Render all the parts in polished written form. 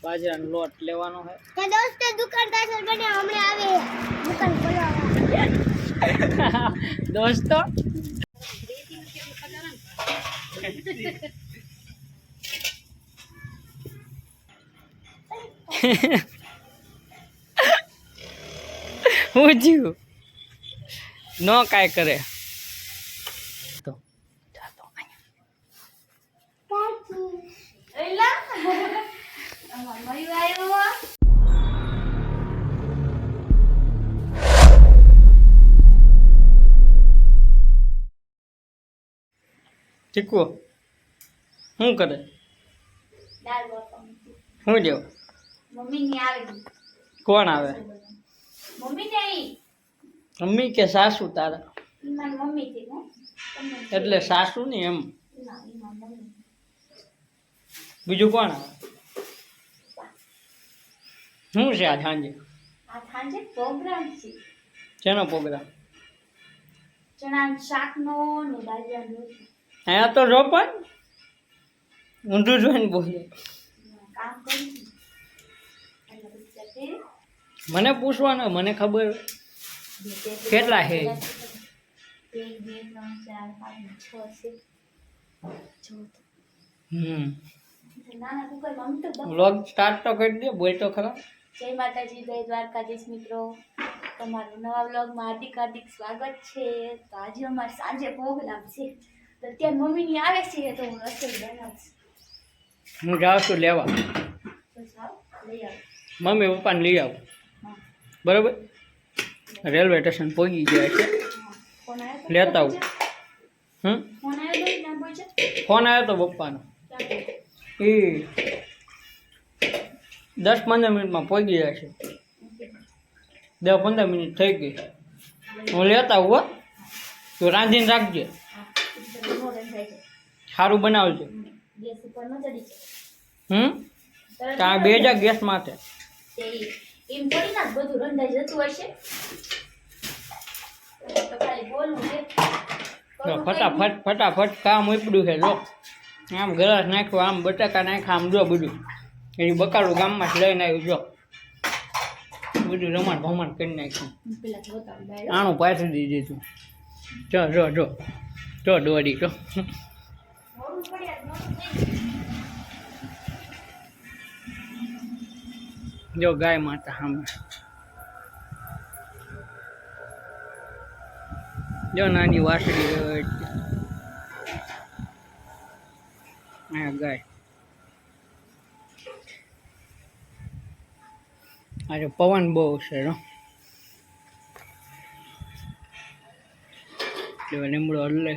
બાજરાનો લોટ લેવાનો છે કે દોસ્તો દુકાનદાર સર બને હમણે આવે દુકાન ખોલવા દોસ્તો હું જીવ નો કાય કરે તો જાતો એલા મમ્મી આવ્યો ચીકુ શું કરે દાળ બોતમ હું જેવ મમ્મી ની આવે કોણ આવે મમ્મી નહીં મમ્મી કે સાસુ તારા મારી મમ્મી થી હો એટલે સાસુ ની એમ ના ઈ મારી મમ્મી બીજું કોણ આવે શું છે આ સાંજે આ સાંજે પ્રોગ્રામ છે શેનો પ્રોગ્રામ ચણા શાકનો ને બાજરાનો અહીંયા તો જો પણ ઊંધું જોઈને બોલે કામ કરી એટલે પછી મને પૂછવાનું મને ખબર કેટલા છે 1 2 3 4 5 6 છે નાના કુકરમાં આમ તો વ્લોગ સ્ટાર્ટ તો કરી દે બોલ તો ખરા જય માતાજી જય દ્વારકાધીશ મિત્રો તમારું નવા વ્લોગમાં હાર્દિક હાર્દિક સ્વાગત છે તો આજે અમારે સાંજે પ્રોગ્રામ છે તો ત્યાં મમ્મીની આવે છે તો હું રસોઈ બનાવીશ હું જાઉં છું લેવા તો જાઓ લઈ આવો મમ્મી પપ્પાને લઈ આવું હા બરાબર રેલવે સ્ટેશન પહોંચી ગયા છે ફોન આવ્યો લેતા આવું ફોન આવ્યો ના બોલજો ફોન આવ્યો તો પપ્પાનો એ 10-15 મિનિટમાં પહોંચી ગયા છે 10-15 મિનિટ થઈ ગઈ હું લેતા આવું હો તું રાંધીને રાખજે સારું બનાવજો ગેસ ઉપર ન ચડી જાય ત્યાં બે જા ગેસ માટે તે એમ થોડી ના બધું રંધાઈ જતું હશે તો ખાલી બોલવું છે જો ફટાફટ ફટાફટ કામ ઉપડ્યું છે જો આમ ગળાસ નાખ્યો આમ બટાકા નાખ્યા આમ જો બધું એ બકાલું ગામમાં જ લઈને આવ્યું જો બધું રમણ ભમણ કરી નાખ્યું પેલા જોતા બાય આણું પાછી દીધી તું જો જો જો જો દોડી તો મોડું પડ્યા જો ગાય માતા સામે જો નાની વાસળી હોય આ ગાય આજે પવન બહુ છે જો લીમડો હલ્લે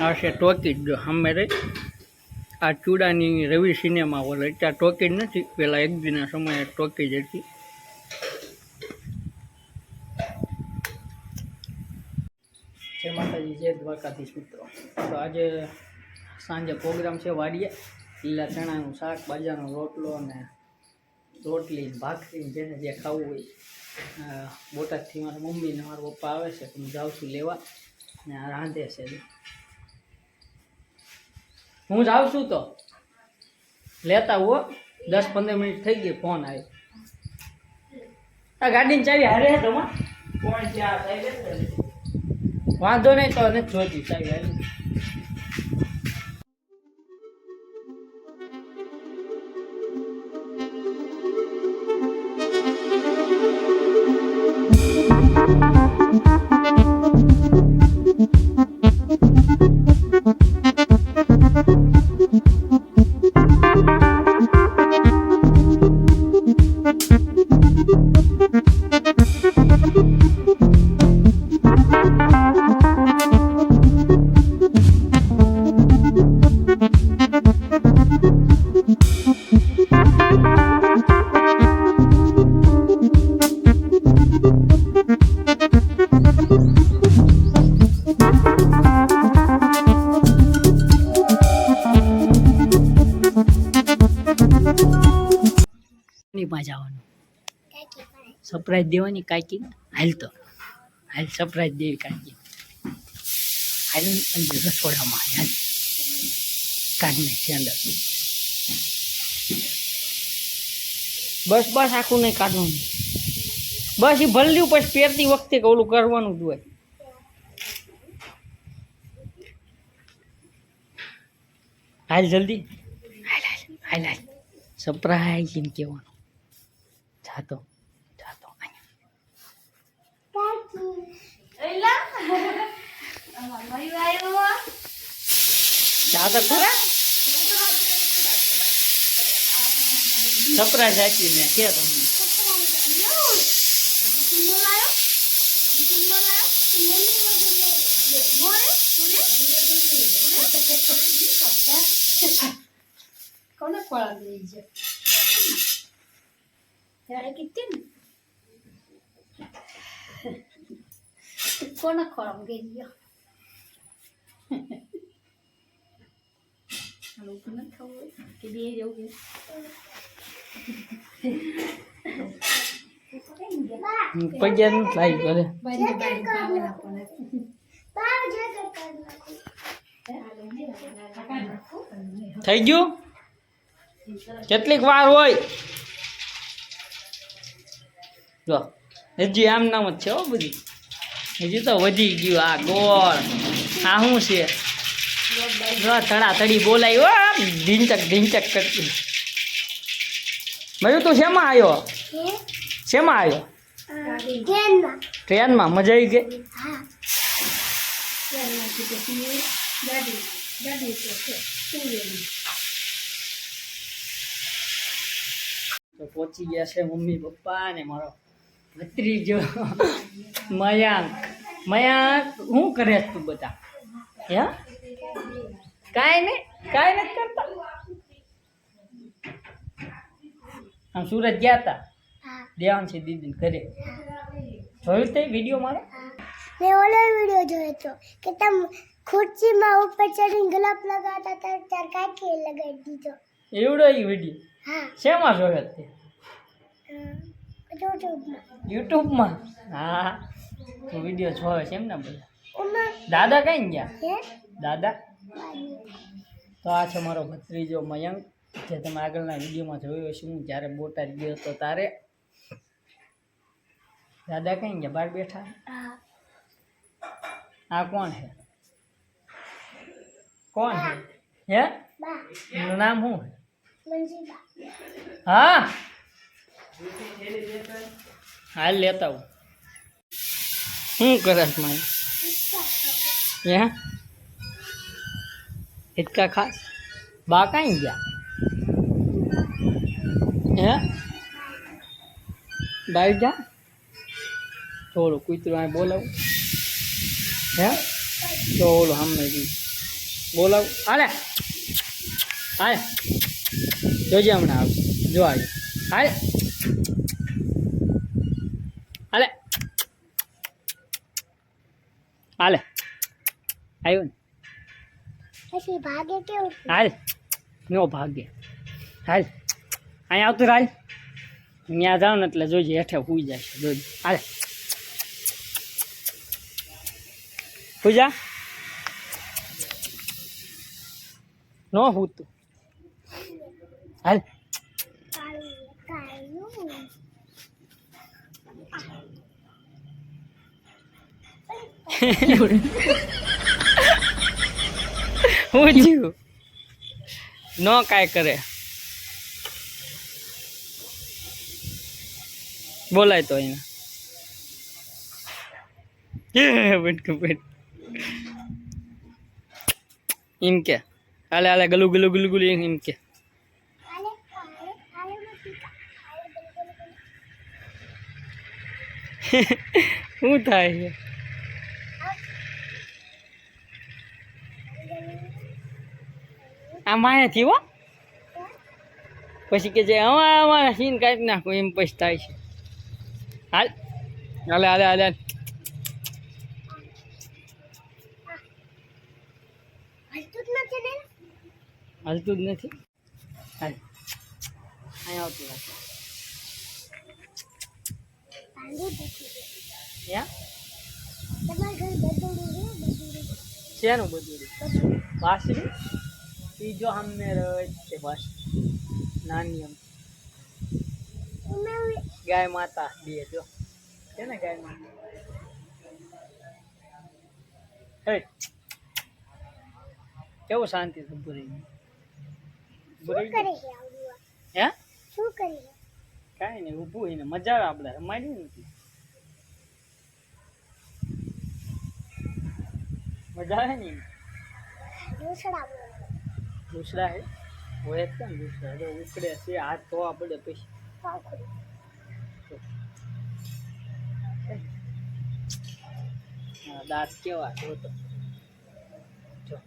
આ છે ટોકી જો સામે રહી આ ચૂડાની રવિ સિનેમા હોલ અત્યારે ટોકી જ નથી પેલા એક દિનના સમયે ટોકી જ હતી જય માતાજી જય દ્વારકાધીશ મિત્રો તો આજે સાંજે પ્રોગ્રામ છે વાડીએ લીલા ચણાનું શાક બાજરાનો રોટલો અને રોટલી ભાખરી જેને જે ખાવું હોય બોટાદથી મારા મમ્મી ને મારા પપ્પા આવે છે હું જાઉં છું લેવા ને આ રાંધે છે હું જાઉં છું તો લેતા હો 10-15 મિનિટ થઈ ગઈ ફોન આવ્યો આ ગાડીની ચાવી હારે તમારે કોણ છે આ વાંધો નહીં તો નથી જોઈતી ચાવી હારે માં જવાનું સરપ્રાઈઝ દેવાની કાકી હાલ તો હાલ સરપ્રાઈઝ દેવી કાકી હાલ અંદર રસોડામાં હાલ કાઢ નાખી અંદર. બસ બસ આખું નહીં કાઢવાનું. બસ એ ભલ્યું પછી પહેરતી વખતે કે ઓલું કરવાનું જ હોય. હાલ જલ્દી હાલ હાલ હાલ હાલ. સરપ્રાઈઝ એમ કહેવાનું. જાતો જાતો એલા અમાર મરી આવ્યો જાતો ખરા સરપ્રાઈઝ આપી મેં કે તમને કોને ખોળા દઈ છે ત્યારે કીધી ને કોને ખોળા ગઈ ગયો લોકો ન ખાવું કે બે જવું પગ્યા નથી લાવી કરે થઈ ગયું. કેટલીક વાર હોય જો હજી આમ નામ જ છે હો બધી. હજી તો વધી ગયું આ ગોળ. આ શું છે જો તડાતડી બોલાય હો ઢીંચક ઢીંચક કરતી. મયું તું શેમાં આવ્યો શેમાં આવ્યો ટ્રેનમાં મજા આવી ગઈ. તો પહોંચી ગયા છે મમ્મી પપ્પા ને મારો ભત્રીજો મયાંક. મયાંક શું કરે તું બધા હે કાંઈ નથી કરતા. આમ સુરત ગયા હતા દેવાંશી દીદી ઘરે જોયું તે વિડીયો મારો. મેં ઓલો વિડિયો જોયો તો કે તમે ખુરશીમાં ઉપર ચડીને ગલાપ લગાવતા હતા ત્યારે કાંઈ લગાવી દીધો. એવડો એ વિડીયો હા શેમાં જોયો તે યુટ્યુબમાં. યુટ્યુબમાં. હા તો વિડીયો જોયો છે એમ ને બધા. ઓમાં દાદા કઈ ગયા હે દાદા. તો આ છે મારો ભત્રીજો મયંક જે તમે આગળના વિડીયોમાં જોયો છે. હું જ્યારે બોટાદ ગયો હતો ત્યારે દાદા કઈ ગયા બહાર બેઠા. હા આ કોણ છે કોણ છે હે બા એનું નામ શું છે મંજીબા હા હાલ લેતા હું. શું કરસ મારે હે ઇતકા ખાસ બા કાંઈ ગયા હે બાઈ જા થોડું કૂતરું અહીં બોલાવું હે તો ઓલું સામે બોલાવું. હાલે હાલે જોજે હમણાં આવશે જો આવી હાલે હાલે હાલે આવ્યો ને પછી ભાગે કેવું હાલ નો ભાગે હાલ અહીંયા આવતું હાલ ત્યાં જાવ ને એટલે જોજે હેઠે સુઈ જાય જોજે હાલે પૂજા નો હું તું હાલ કાયું હું થયું નો કાંઈ કરે બોલાય તો એને એમ કે હાલે હાલે ગલું ગલું ગલું ગલું એમ કે આલે આલે આલે મતીકા આલે શું થાય છે આ માયાથી હો પછી કે જે અમારા સીન કાઢી નાખો એમ પછી થાય છે હાલ હાલે હાલે હાલે હલતું જ નથી હાલતું જ ને નથી હાલ અહીંયા આવતું રાખે પાંડુ દેખી યા તમારા ઘર બદલું છે બદલું શેનું બધું વાસરી એ જો સામે રહે છે બસ નાની એમ ગાય માતા બે જો છે ને ગાય માતા હે કેવું શાંતિ થી ઊભું રહી શું કરે છે આવડું હે શું કરે છે કાંઈ નહીં ઊભું હોય ને મજા આવે આપણે રમાડી નથી મજા આવે ને દૂસરા દૂસરા હે હોય જ કેમ દૂસરા જો ઉકળે છે હાથ ધોવા પડે પછી હા દાંત કેવા જો તો જો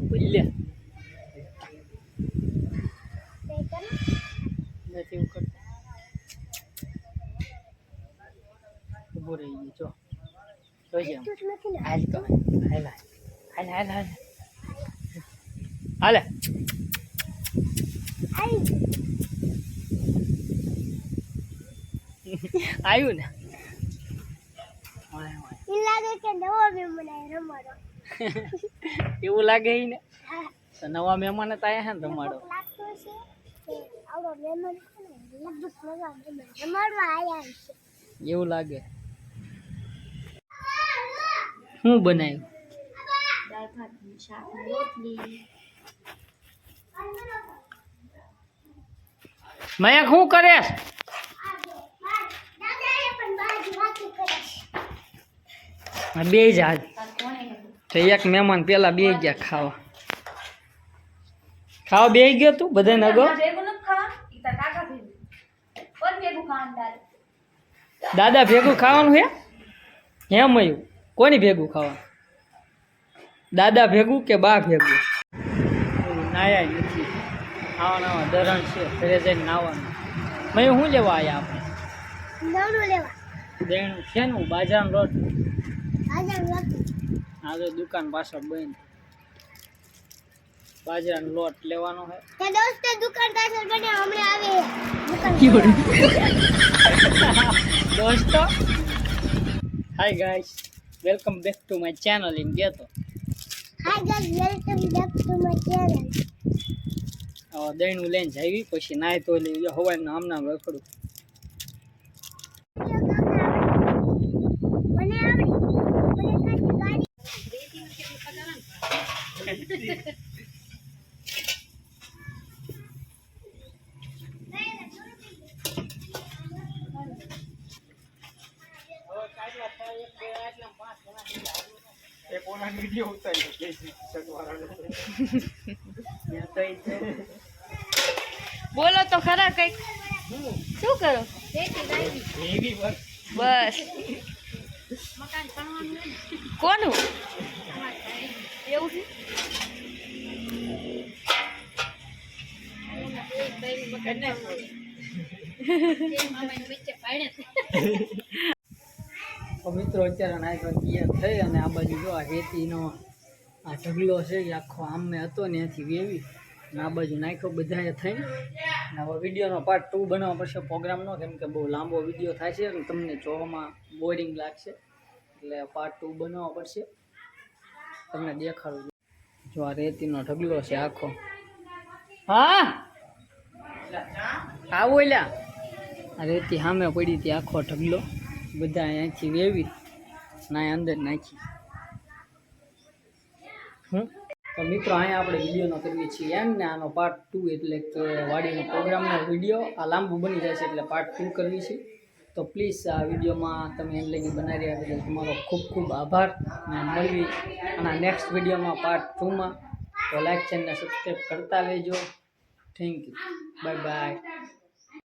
બોલ્યા નથી ઉકળતું ઊભું રહી ગયું જો જોઈ હાલ તો હાલ હાલ હાલ હાલ હાલે આવ્યું ને લાગે કે નવો મહેમાન રમાડો એવું લાગે ઈ ને તો નવા મહેમાન તો આયા હે ને રમાડો લાગતું છે કે આવડો મહેમાન લગભગ રમાડવા આવ્યા છે એવું લાગે શું બનાવ્યું દાળ ભાત શાક ને રોટલી મયક શું કરે બે જા તો એક મહેમાન પેલા બે ગયા ખાવા ખાવા બે ગયો તું બધા નગો ભેગું નથી ખાવા ઈ તાર કાકા ભેગું કોણ ભેગું ખાવાનું તારે દાદા ભેગું ખાવાનું હે હે મયું કોની ભેગું ખાવાનું દાદા ભેગું કે બા ભેગું નાયા નથી આવા ધરણ છે ઘરે જઈને નાવાનું મયું શું લેવા આવ્યા આપણે નવનું લેવા દેણું છે ને બાજરાનો રોટ આજે આ તો દુકાન પાછળ બંધ બાજરાનો લોટ લેવાનો છે તે દોસ્તો દુકાન પાછળ બને હમણાં આવે દુકાન દોસ્તો hi guys welcome back to my channel એમ કહેતો hi guys welcome back to my channel દહીંનું લઈને જાવી પછી નાય તો લઈ હવાના આમના રખડું મને આવડી મને કાચી ગાડી બોલો તો ખરા કઈક શું કરો બસ કોનું એવું છે તો મિત્રો અત્યારે નાય તૈયાર થઈ અને આ બાજુ જો આ રેતીનો આ ઢગલો છે એ આખો આમે હતો ને ત્યાંથી વેવી અને આ બાજુ નાખ્યો બધાએ થઈને અને હવે વિડીયોનો પાર્ટ 2 બનાવવા પડશે પ્રોગ્રામનો કેમ કે બહુ લાંબો વિડીયો થાય છે અને તમને જોવામાં બોરિંગ લાગશે એટલે પાર્ટ 2 બનાવવા પડશે તમને દેખાડું જો આ રેતીનો ઢગલો છે આખો હા આવો લ્યા આ રેતી સામે પડી હતી આખો ઢગલો બધા અહીંયાથી વેવી ના અંદર નાખી તો મિત્રો અહીંયા આપણે વિડીયોનો કરીએ છીએ એમ ને આનો પાર્ટ 2 એટલે કે વાડીનો પ્રોગ્રામનો વિડીયો આ લાંબુ બની જાય છે એટલે પાર્ટ 2 કરવી છે તો પ્લીઝ આ વિડીયોમાં તમે એમ લઈને બનાવી રહ્યા બદલ તમારો ખૂબ ખૂબ આભાર અને મળવી અને નેક્સ્ટ વિડીયોમાં પાર્ટ 2માં તો લાઈક ચેનલને સબસ્ક્રાઈબ કરતા લેજો થેન્ક યુ બાય બાય